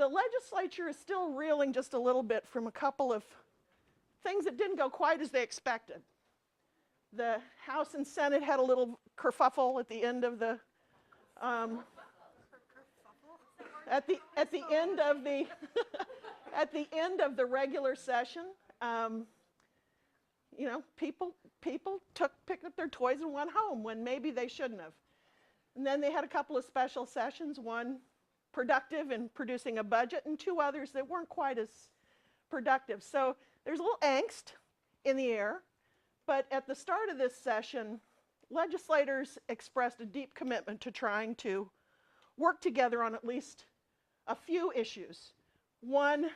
the legislature is still reeling just a little bit from a couple of things that didn't go quite as they expected. The House and Senate had a little kerfuffle at the end of the at the end of the at the end of the regular session. You know, people picked up their toys and went home when maybe they shouldn't have. And then they had a couple of special sessions, one productive in producing a budget, and two others that weren't quite as productive. So there's a little angst in the air. But at the start of this session, legislators expressed a deep commitment to trying to work together on at least a few issues. One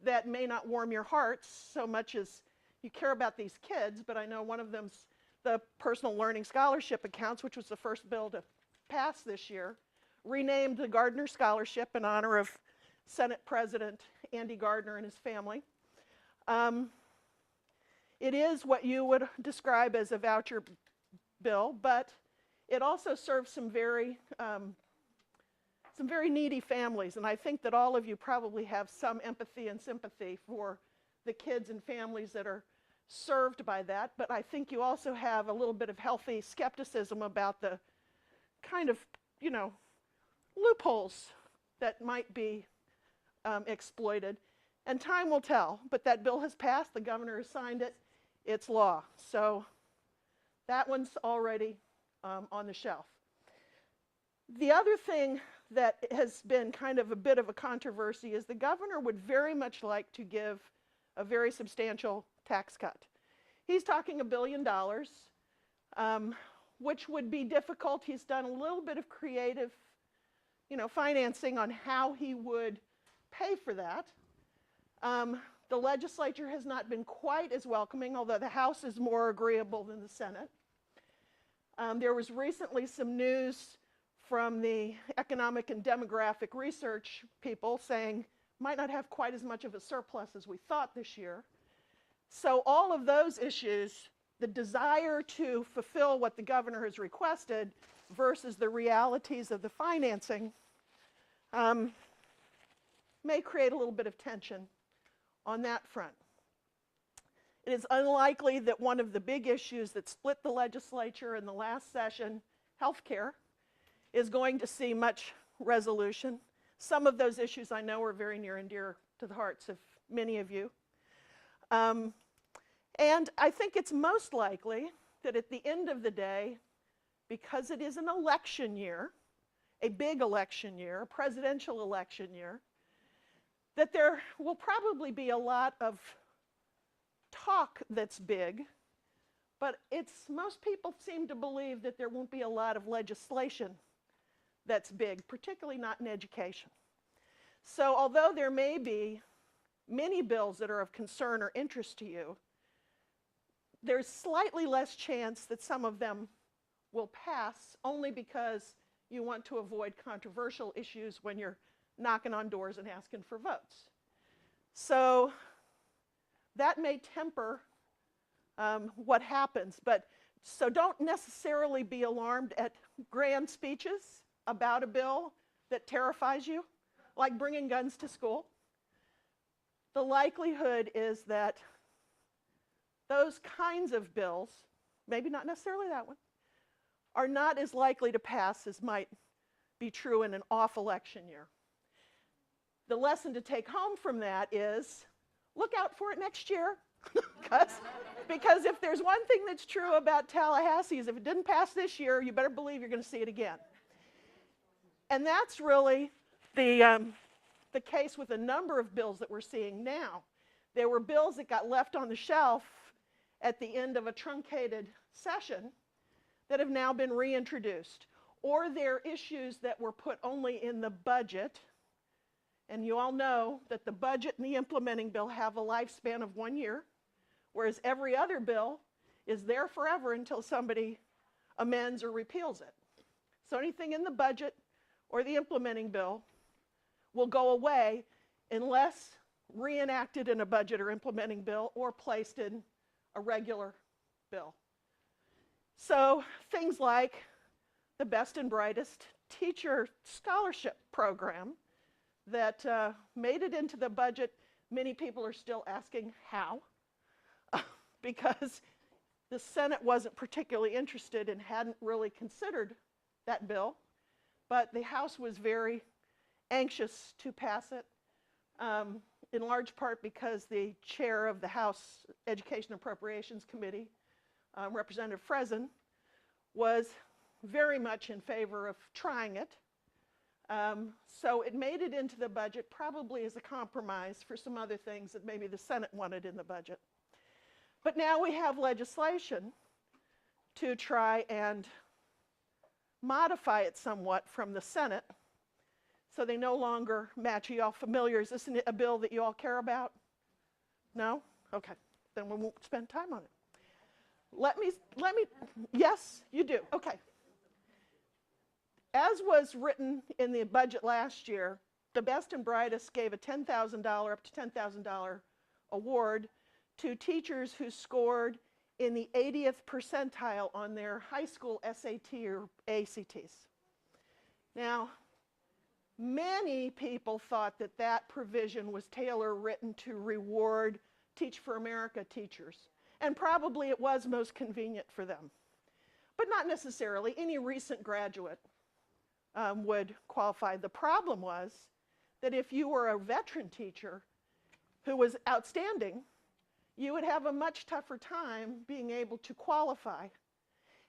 that may not warm your hearts so much as you care about these kids, but I know one of them's the personal learning scholarship accounts, which was the first bill to pass this year, renamed the Gardner Scholarship in honor of Senate President Andy Gardner and his family. It is what you would describe as a voucher bill, but it also serves some very needy families, and I think that all of you probably have some empathy and sympathy for the kids and families that are served by that, but I think you also have a little bit of healthy skepticism about the kind of, you know, loopholes that might be exploited. And time will tell, but that bill has passed, the governor has signed it, it's law. So that one's already on the shelf. The other thing that has been kind of a bit of a controversy is the governor would very much like to give a very substantial tax cut. He's talking $1 billion, which would be difficult. He's done a little bit of creative, you know, financing on how he would pay for that. The legislature has not been quite as welcoming, although the House is more agreeable than the Senate. There was recently some news from the economic and demographic research people saying might not have quite as much of a surplus as we thought this year. So all of those issues, the desire to fulfill what the governor has requested versus the realities of the financing, may create a little bit of tension on that front. It is unlikely that one of the big issues that split the legislature in the last session, healthcare, is going to see much resolution. Some of those issues I know are very near and dear to the hearts of many of you. And I think it's most likely that at the end of the day, because it is an election year, a big election year, a presidential election year, that there will probably be a lot of talk that's big, but most people seem to believe that there won't be a lot of legislation that's big, particularly not in education. So although there may be many bills that are of concern or interest to you, there's slightly less chance that some of them will pass only because you want to avoid controversial issues when you're knocking on doors and asking for votes. So that may temper what happens, so don't necessarily be alarmed at grand speeches about a bill that terrifies you, like bringing guns to school. The likelihood is that those kinds of bills, maybe not necessarily that one, are not as likely to pass as might be true in an off-election year. The lesson to take home from that is look out for it next year. because if there's one thing that's true about Tallahassee is if it didn't pass this year, you better believe you're going to see it again. And that's really the case with a number of bills that we're seeing now. There were bills that got left on the shelf at the end of a truncated session that have now been reintroduced. Or they're issues that were put only in the budget. And you all know that the budget and the implementing bill have a lifespan of 1 year, whereas every other bill is there forever until somebody amends or repeals it. So anything in the budget or the implementing bill will go away unless reenacted in a budget or implementing bill or placed in a regular bill. So things like the Best and Brightest Teacher Scholarship Program that made it into the budget. Many people are still asking how, because the Senate wasn't particularly interested and hadn't really considered that bill, but the House was very anxious to pass it, in large part because the chair of the House Education Appropriations Committee, Representative Fresen, was very much in favor of trying it. So it made it into the budget probably as a compromise for some other things that maybe the Senate wanted in the budget. But now we have legislation to try and modify it somewhat from the Senate, so they no longer match. Are you all familiar? Is this a bill that you all care about? No? Okay. Then we won't spend time on it. Let me, yes, you do. Okay. As was written in the budget last year, the best and brightest gave a $10,000, up to $10,000 award to teachers who scored in the 80th percentile on their high school SAT or ACTs. Now, many people thought that that provision was tailor-written to reward Teach for America teachers, and probably it was most convenient for them. But not necessarily. Any recent graduate would qualify. The problem was that if you were a veteran teacher who was outstanding, you would have a much tougher time being able to qualify.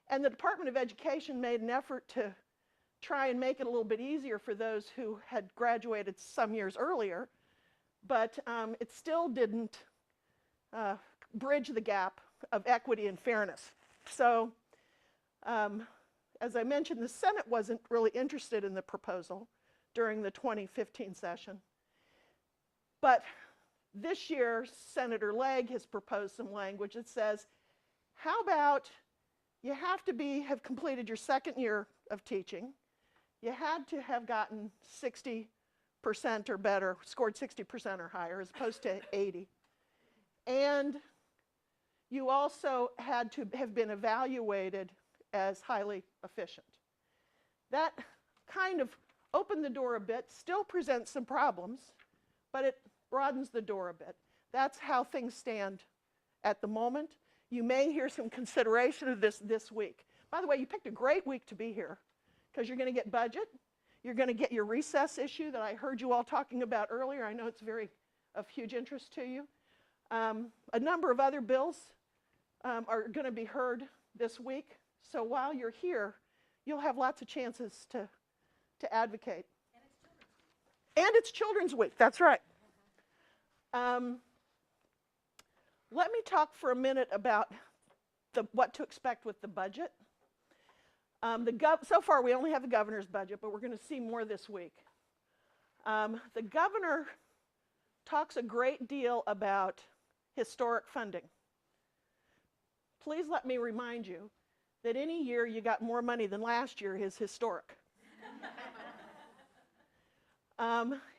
And the Department of Education made an effort to try and make it a little bit easier for those who had graduated some years earlier, but it still didn't bridge the gap of equity and fairness. So, as I mentioned, the Senate wasn't really interested in the proposal during the 2015 session. But this year, Senator Legg has proposed some language that says, how about you have to have completed your second year of teaching, you had to have gotten 60% or better, scored 60% or higher, as opposed to 80. And you also had to have been evaluated as highly efficient. That kind of opened the door a bit, still presents some problems, but it broadens the door a bit. That's how things stand at the moment. You may hear some consideration of this week. By the way, you picked a great week to be here, because you're going to get budget, you're going to get your recess issue that I heard you all talking about earlier. I know it's of huge interest to you. A number of other bills are going to be heard this week. So while you're here, you'll have lots of chances to advocate. And it's Children's Week, that's right. Let me talk for a minute about what to expect with the budget. So far, we only have the governor's budget, but we're going to see more this week. The governor talks a great deal about historic funding. Please let me remind you that any year you got more money than last year is historic.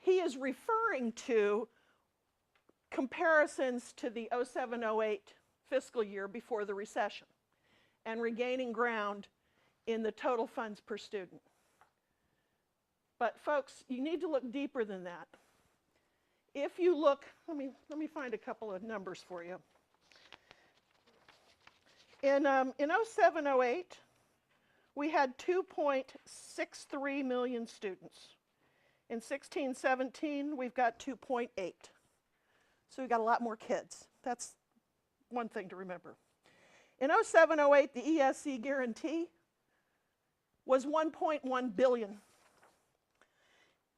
He is referring to comparisons to the 07-08 fiscal year before the recession and regaining ground in the total funds per student. But folks, you need to look deeper than that. If you look, let me find a couple of numbers for you. In 07-08, we had 2.63 million students. In 16-17, we've got 2.8. So we've got a lot more kids. That's one thing to remember. In 07-08, the ESC guarantee was 1.1 billion.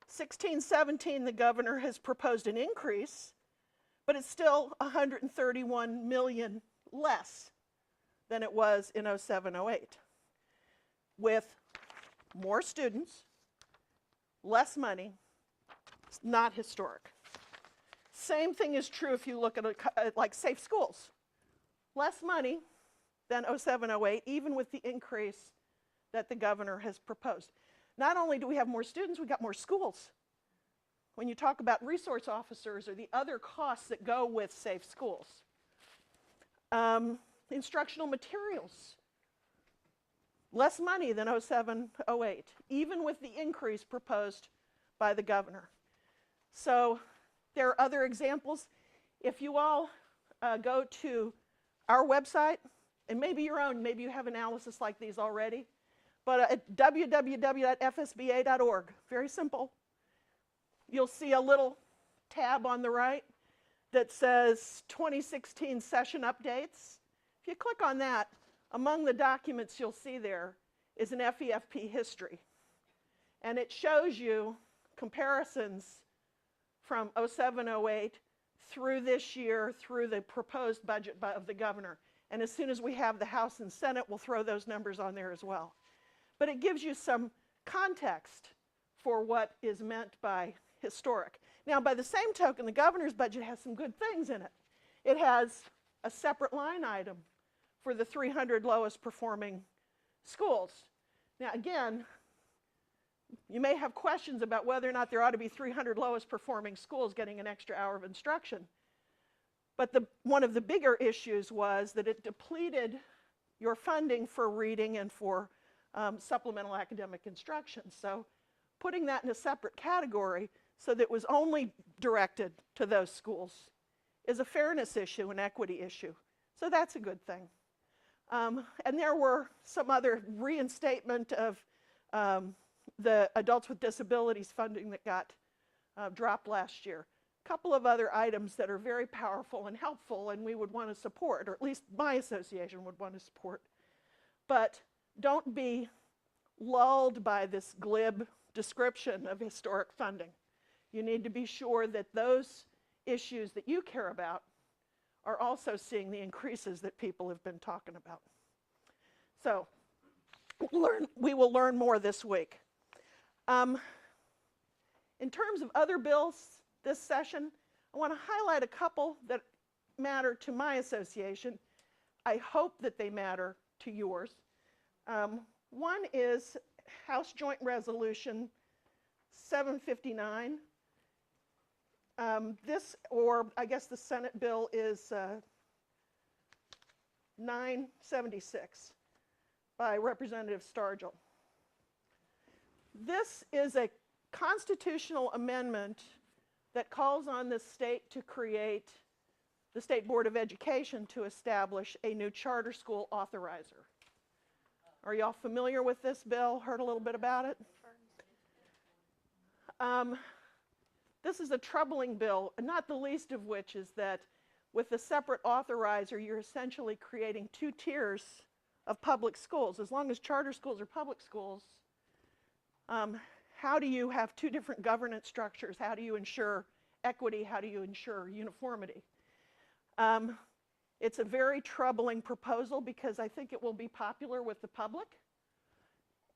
16-17, the governor has proposed an increase, but it's still 131 million less than it was in 07-08, with more students, less money. It's not historic. Same thing is true if you look at like safe schools. Less money than 07-08, even with the increase that the governor has proposed. Not only do we have more students, we've got more schools. When you talk about resource officers or the other costs that go with safe schools. Instructional materials. Less money than 07-08, even with the increase proposed by the governor. So there are other examples. If you all go to our website, and maybe your own, maybe you have analysis like these already, but at www.fsba.org, very simple, you'll see a little tab on the right that says 2016 session updates. If you click on that, among the documents you'll see there is an FEFP history. And it shows you comparisons from 07-08 through this year, through the proposed budget of the governor. And as soon as we have the House and Senate, we'll throw those numbers on there as well. But it gives you some context for what is meant by historic. Now, by the same token, the governor's budget has some good things in it. It has a separate line item for the 300 lowest performing schools. Now, again, you may have questions about whether or not there ought to be 300 lowest performing schools getting an extra hour of instruction. But one of the bigger issues was that it depleted your funding for reading and for supplemental academic instruction. So putting that in a separate category so that it was only directed to those schools is a fairness issue, an equity issue. So that's a good thing. And there were some other reinstatement of the adults with disabilities funding that got dropped last year. A couple of other items that are very powerful and helpful and we would want to support, or at least my association would want to support. But don't be lulled by this glib description of historic funding. You need to be sure that those issues that you care about are also seeing the increases that people have been talking about. So we will learn more this week. In terms of other bills this session, I want to highlight a couple that matter to my association. I hope that they matter to yours. One is House Joint Resolution 759. This, or I guess the Senate bill, is 976 by Representative Stargell. This is a constitutional amendment that calls on the state to create, the State Board of Education to establish a new charter school authorizer. Are y'all familiar with this bill? Heard a little bit about it? This is a troubling bill, not the least of which is that with the separate authorizer, you're essentially creating two tiers of public schools. As long as charter schools are public schools, how do you have two different governance structures? How do you ensure equity? How do you ensure uniformity? It's a very troubling proposal because I think it will be popular with the public,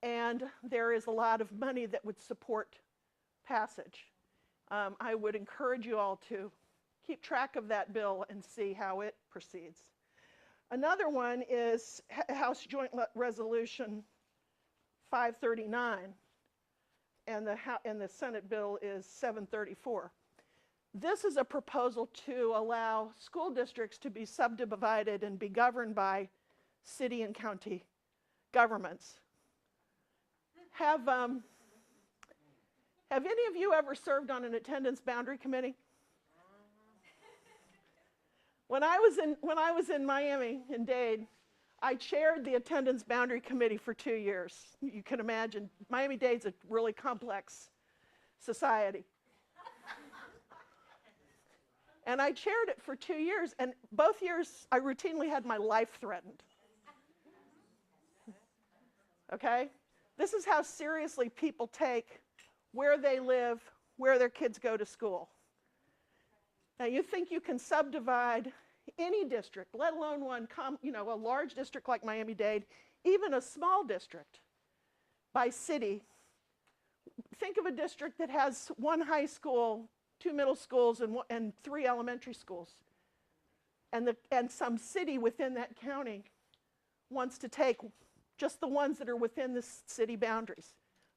and there is a lot of money that would support passage. I would encourage you all to keep track of that bill and see how it proceeds. Another one is House Joint Resolution 539, and the Senate bill is 734. This is a proposal to allow school districts to be subdivided and be governed by city and county governments. Have any of you ever served on an attendance boundary committee? When I was in Miami, in Dade, I chaired the attendance boundary committee for 2 years. You can imagine, Miami-Dade's a really complex society. And I chaired it for 2 years, and both years I routinely had my life threatened. Okay? This is how seriously people take where they live, where their kids go to school. Now, you think you can subdivide any district, let alone one, a large district like Miami-Dade, even a small district, by city. Think of a district that has one high school, 2 middle schools, and 3 elementary schools. And some city within that county wants to take just the ones that are within the city boundaries.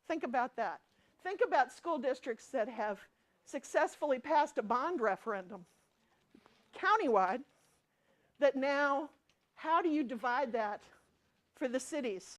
Think about that. Think about school districts that have successfully passed a bond referendum countywide, that now, how do you divide that for the cities?